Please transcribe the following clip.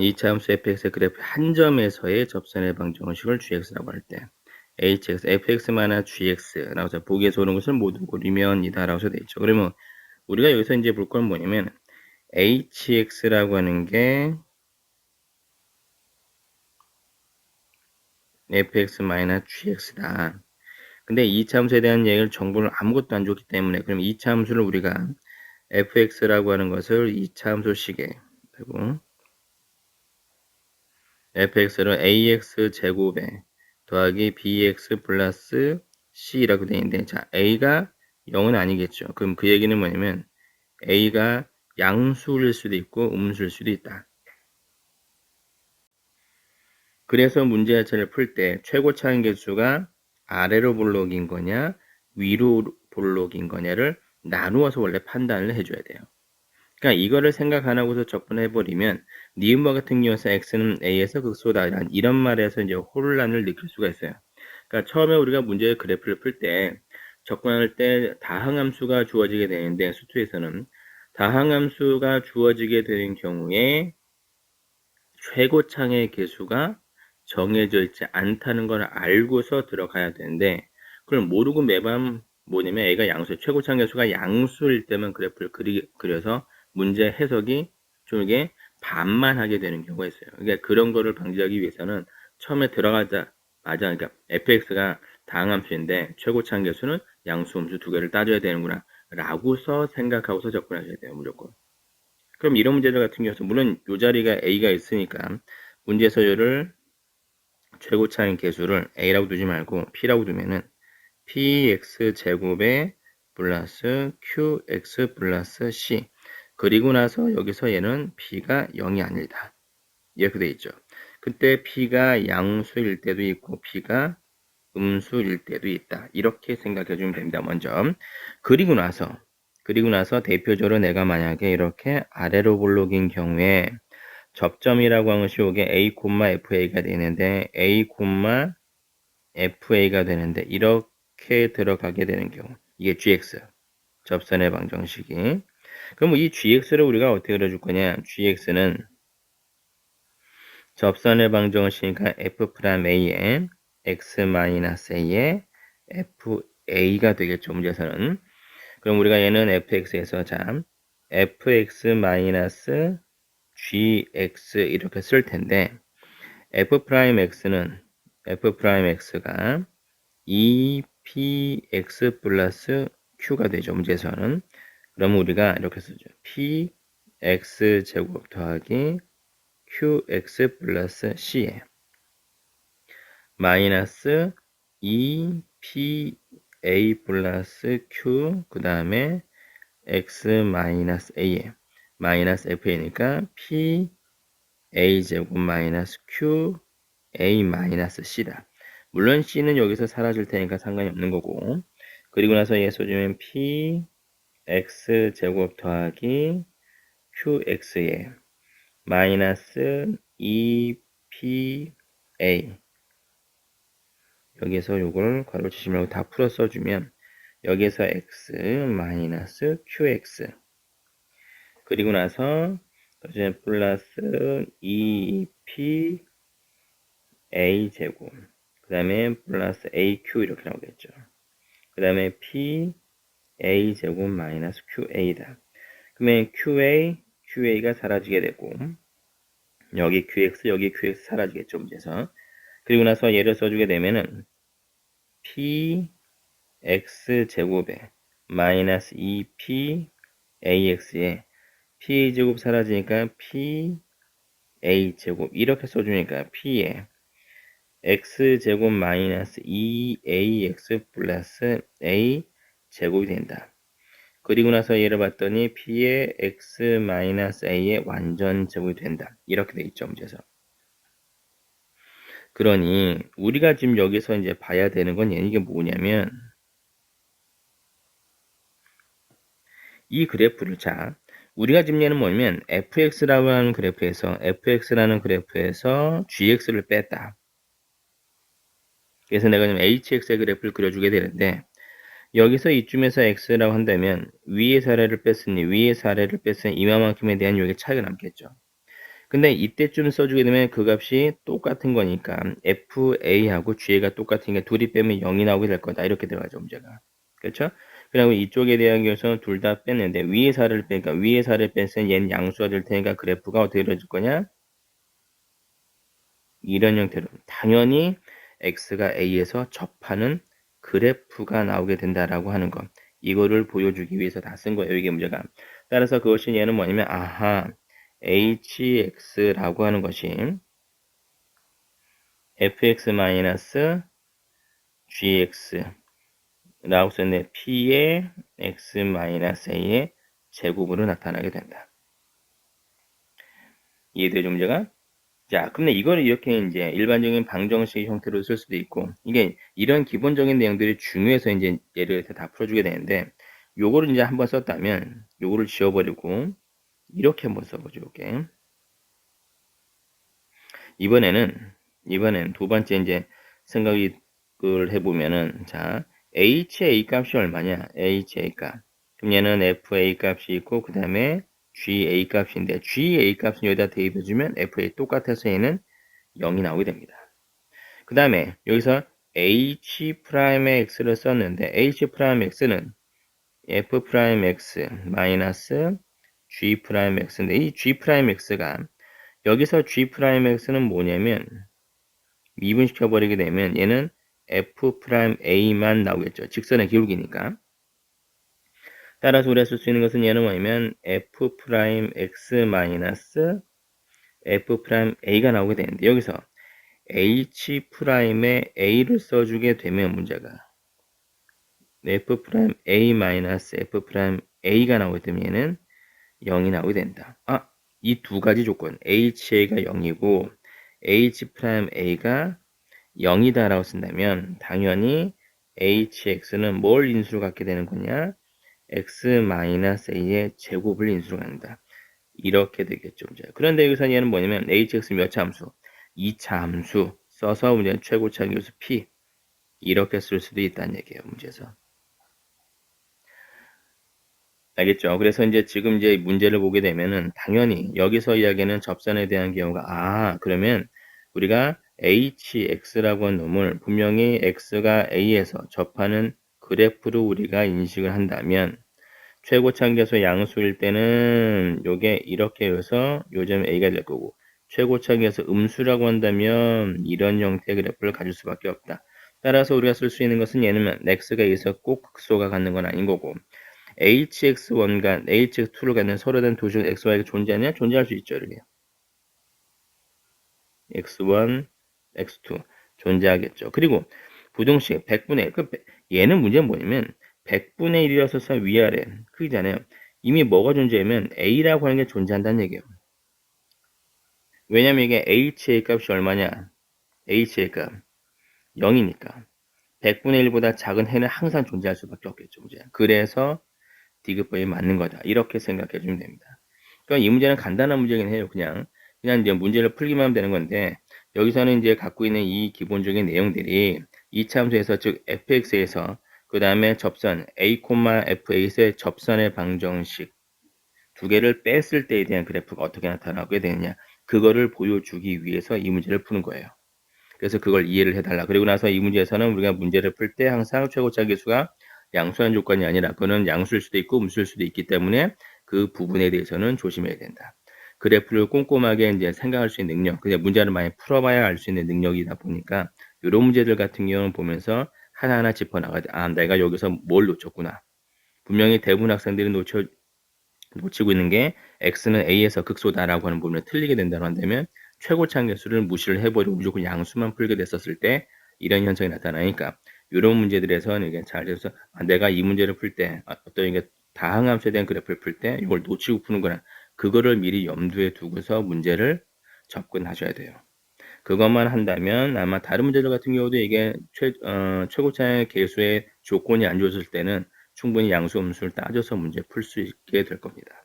이차함수 fx의 그래프 한 점에서의 접선의 방정식을 gx라고 할 때 hx, fx-gx라고 해서 보기에서 오는 것을 모두 고리면이다 라고 되어 있죠. 그러면 우리가 여기서 이제 볼 건 뭐냐면 hx라고 하는 게 fx-gx다. 근데 이차함수에 대한 얘기를 정보를 아무것도 안 줬기 때문에 그럼 이차함수를 우리가 fx라고 하는 것을 이차함수식에 그리고 fx를 ax 제곱에 더하기 bx 플러스 c라고 되어 있는데 자 a가 0은 아니겠죠. 그럼 그 얘기는 뭐냐면 a가 양수일 수도 있고 음수일 수도 있다. 그래서 문제 자체를 풀 때 최고차항 개수가 아래로 볼록인 거냐 위로 볼록인 거냐를 나누어서 원래 판단을 해줘야 돼요. 그러니까 이거를 생각 안 하고서 접근해버리면 니은과 같은 경우에서 x는 a에서 극소다 이런 말에서 이제 혼란을 느낄 수가 있어요. 그러니까 처음에 우리가 문제의 그래프를 풀 때 접근할 때 다항함수가 주어지게 되는데 수투에서는 다항함수가 주어지게 되는 경우에 최고창의 개수가 정해져 있지 않다는 걸 알고서 들어가야 되는데 그걸 모르고 매번 뭐냐면 A가 양수, 최고창 개수가 양수일 때만 그래프를 그려서 문제 해석이 좀 이게 반만 하게 되는 경우가 있어요. 그러니까 그런 거를 방지하기 위해서는 처음에 들어가자마자 그러니까 fx가 다항함수인데 최고창 개수는 양수, 음수 두 개를 따져야 되는구나 라고서 생각하고서 접근하셔야 돼요. 무조건. 그럼 이런 문제들 같은 경우서 물론 이 자리가 a가 있으니까 문제 서열을 최고차인 개수를 a라고 두지 말고 p라고 두면은 px 제곱에 플러스 qx 플러스 c 그리고 나서 여기서 얘는 p가 0이 아니다. 이렇게 돼 있죠. 그때 p가 양수일 때도 있고 p가 음수일 때도 있다. 이렇게 생각해 주면 됩니다. 먼저. 그리고 나서 대표적으로 내가 만약에 이렇게 아래로 볼록인 경우에 접점이라고 하는 것이 이게 a, fa가 되는데 a, fa가 되는데 이렇게 들어가게 되는 경우 이게 gx 접선의 방정식이 그럼 이 gx를 우리가 어떻게 그려줄 거냐 gx는 접선의 방정식이니까 f'a에 x-a에 fa가 되겠죠 문제에서는 그럼 우리가 얘는 fx에서 자 fx-gx 이렇게 쓸 텐데 f'x는 f'x가 2px 플러스 q가 되죠 문제에서는 그럼 우리가 이렇게 쓰죠 px 제곱 더하기 qx 플러스 c에 마이너스 2pa 플러스 q 그 다음에 x 마이너스 a에 마이너스 fa니까 p a 제곱 마이너스 q a 마이너스 c다. 물론 c는 여기서 사라질 테니까 상관이 없는 거고 그리고 나서 얘 써주면 p x 제곱 더하기 qx에 마이너스 2pa 여기서 요걸 괄호 치시면 다 풀어 써주면 여기서 x 마이너스 qx 그리고 나서 이제 플러스 2p a 제곱 그 다음에 플러스 aq 이렇게 나오겠죠. 그 다음에 p a 제곱 마이너스 qa다. 그러면 qa가 사라지게 되고 여기 qx 여기 qx 사라지겠죠 문제에서. 그리고 나서 얘를 써주게 되면은 p x 제곱에 마이너스 2p ax에 p 제곱 사라지니까 p a 제곱 이렇게 써주니까 p에 x 제곱 마이너스 2ax 플러스 a 제곱이 된다. 그리고 나서 얘를 봤더니 p의 x 마이너스 a의 완전 제곱이 된다. 이렇게 돼 있죠 문제에서. 그러니 우리가 지금 여기서 이제 봐야 되는 건 이게 뭐냐면 이 그래프를 자 우리가 지금 얘는 뭐냐면 fx라고 하는 그래프에서 gx를 뺐다. 그래서 내가 지금 hx의 그래프를 그려주게 되는데 여기서 이쯤에서 x라고 한다면 위의 사례를 뺐으니 이마만큼에 대한 여기 차이가 남겠죠. 근데 이때쯤 써주게 되면 그 값이 똑같은 거니까 FA하고 GA가 똑같으니까 둘이 빼면 0이 나오게 될 거다. 이렇게 들어가죠, 문제가. 그렇죠? 그리고 이쪽에 대한 경우에서 둘 다 뺐는데 위에 4를 빼니까 위에 4를 뺐으면 얘는 양수가 될 테니까 그래프가 어떻게 이루어질 거냐? 이런 형태로 당연히 x가 a에서 접하는 그래프가 나오게 된다라고 하는 것. 이거를 보여주기 위해서 다 쓴 거예요. 이게 문제가. 따라서 그것이 얘는 뭐냐면 아하 hx라고 하는 것이 fx-gx라고 썼는데 p의 x-a의 제곱으로 나타나게 된다. 이해되죠, 문제가? 자, 근데 이거를 이렇게 이제 일반적인 방정식 형태로 쓸 수도 있고, 이게 이런 기본적인 내용들이 중요해서 이제 예를 들어서 다 풀어주게 되는데, 요거를 이제 한번 썼다면, 요거를 지워버리고, 이렇게 한번 써보죠, 이렇게. 이번에는 두 번째 이제 생각을 해보면은, 자, HA 값이 얼마냐? HA 값. 그럼 얘는 FA 값이 있고, 그 다음에 GA 값인데, GA 값은 여기다 대입해주면 FA 똑같아서 얘는 0이 나오게 됩니다. 그 다음에 여기서 H'의 X를 썼는데 H'X는 F'X 마이너스 G'X인데 이 G'X가 여기서 G'X는 뭐냐면 미분시켜버리게 되면 얘는 F'A만 나오겠죠. 직선의 기울기니까. 따라서 우리가 쓸 수 있는 것은 얘는 뭐냐면 F'X 마이너스 F'A가 나오게 되는데 여기서 H'에 A를 써주게 되면 문제가 F'A-F'A가 나오게 되면 얘는 0이 나오게 된다. 아, 이 두 가지 조건 HA가 0이고 H'A가 0이다 라고 쓴다면 당연히 HX는 뭘 인수로 갖게 되는 거냐? X-A의 제곱을 인수로 갖는다. 이렇게 되겠죠. 그런데 여기서 얘는 뭐냐면 HX 몇 차 함수? 2차 함수 써서 문제는 최고차 계수 P 이렇게 쓸 수도 있다는 얘기예요. 문제에서. 알겠죠? 그래서 이제 지금 이제 문제를 보게 되면은 당연히 여기서 이야기하는 접선에 대한 경우가 그러면 우리가 HX라고 한 놈을 분명히 X가 A에서 접하는 그래프로 우리가 인식을 한다면 최고차계수 양수일 때는 요게 이렇게 해서 요점 A가 될 거고 최고차계수 음수라고 한다면 이런 형태의 그래프를 가질 수밖에 없다. 따라서 우리가 쓸 수 있는 것은 얘는 x가 A에서 꼭 극소가 갖는 건 아닌 거고 hx1과 hx2를 갖는 서로 다른 두 중 xy가 존재하냐? 존재할 수 있죠. 이렇게. x1, x2 존재하겠죠. 그리고 부등식 100분의 1. 얘는 문제는 뭐냐면 100분의 1이라서 서 위아래 크기잖아요. 이미 뭐가 존재하면 a라고 하는 게 존재한다는 얘기예요. 왜냐면 이게 HA 값이 얼마냐? HA 값 0이니까 100분의 1보다 작은 해는 항상 존재할 수밖에 없겠죠. 문제. 그래서 디귿법이 맞는 거다. 이렇게 생각해 주면 됩니다. 그러니까 이 문제는 간단한 문제긴 해요. 그냥 이제 문제를 풀기만 하면 되는 건데 여기서는 이제 갖고 있는 이 기본적인 내용들이 이차 함수에서 즉 fx에서 그 다음에 접선 a, fx의 접선의 방정식 두 개를 뺐을 때에 대한 그래프가 어떻게 나타나게 되느냐 그거를 보여주기 위해서 이 문제를 푸는 거예요. 그래서 그걸 이해를 해달라. 그리고 나서 이 문제에서는 우리가 문제를 풀 때 항상 최고차 계수가 양수한 조건이 아니라 그거는 양수일 수도 있고 음수일 수도 있기 때문에 그 부분에 대해서는 조심해야 된다. 그래프를 꼼꼼하게 이제 생각할 수 있는 능력, 그냥 문제를 많이 풀어봐야 알 수 있는 능력이다 보니까 이런 문제들 같은 경우는 보면서 하나하나 짚어나가야 돼. 내가 여기서 뭘 놓쳤구나. 분명히 대부분 학생들이 놓치고 있는 게 x는 a에서 극소다라고 하는 부분을 틀리게 된다고 한다면 최고차 계수를 무시를 해버리고 무조건 양수만 풀게 됐었을 때 이런 현상이 나타나니까 이런 문제들에서는 이게 잘 돼서 내가 이 문제를 풀 때 어떤 이게 다항함수에 대한 그래프를 풀 때 이걸 놓치고 푸는구나 그거를 미리 염두에 두고서 문제를 접근하셔야 돼요. 그것만 한다면 아마 다른 문제들 같은 경우도 이게 최고차의 계수의 조건이 안 좋았을 때는 충분히 양수 음수를 따져서 문제 풀 수 있게 될 겁니다.